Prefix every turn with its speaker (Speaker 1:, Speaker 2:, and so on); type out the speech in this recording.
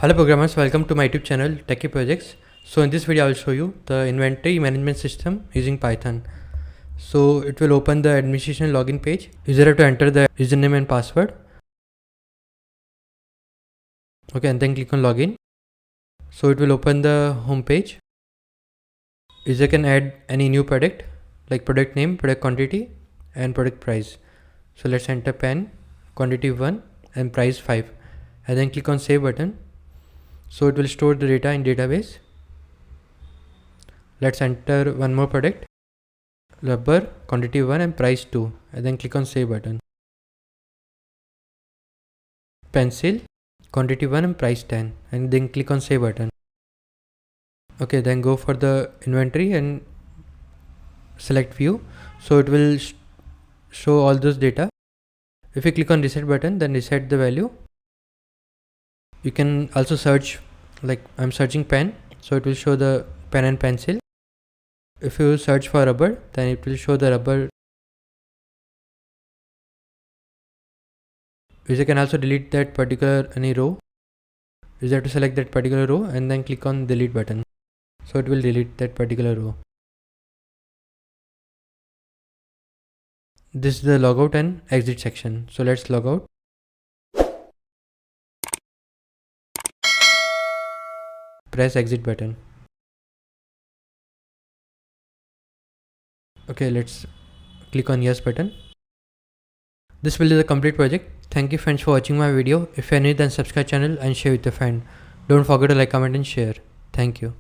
Speaker 1: Hello programmers, welcome to my YouTube channel Techie Projects. So in this video I will show you the inventory management system using Python. So it will open the administration login page. User have to enter the username and password. Okay, and then click on login. So it will open the home page. User can add any new product like product name, product quantity and product price. So let's enter pen, quantity 1 and price 5 and then click on save button. So it will store the data in database. Let's enter one more product, rubber, quantity 1 and price 2 and then click on save button. Pencil, quantity 1 and price 10 and then click on save button. Okay, then go for the inventory and select view. So it will show all those data. If you click on reset button, then reset the value. You can also search, like I'm searching pen, so it will show the pen and pencil. If you search for rubber, then it will show the rubber. User can also delete that particular any row. User have to select that particular row and then click on delete button. So it will delete that particular row. This is the logout and exit section. So let's log out. Press exit button. Okay, let's click on yes button. This will be the complete project. Thank you friends for watching my video. If you are new, then subscribe channel and share with your friend. Don't forget to like, comment and share. Thank you.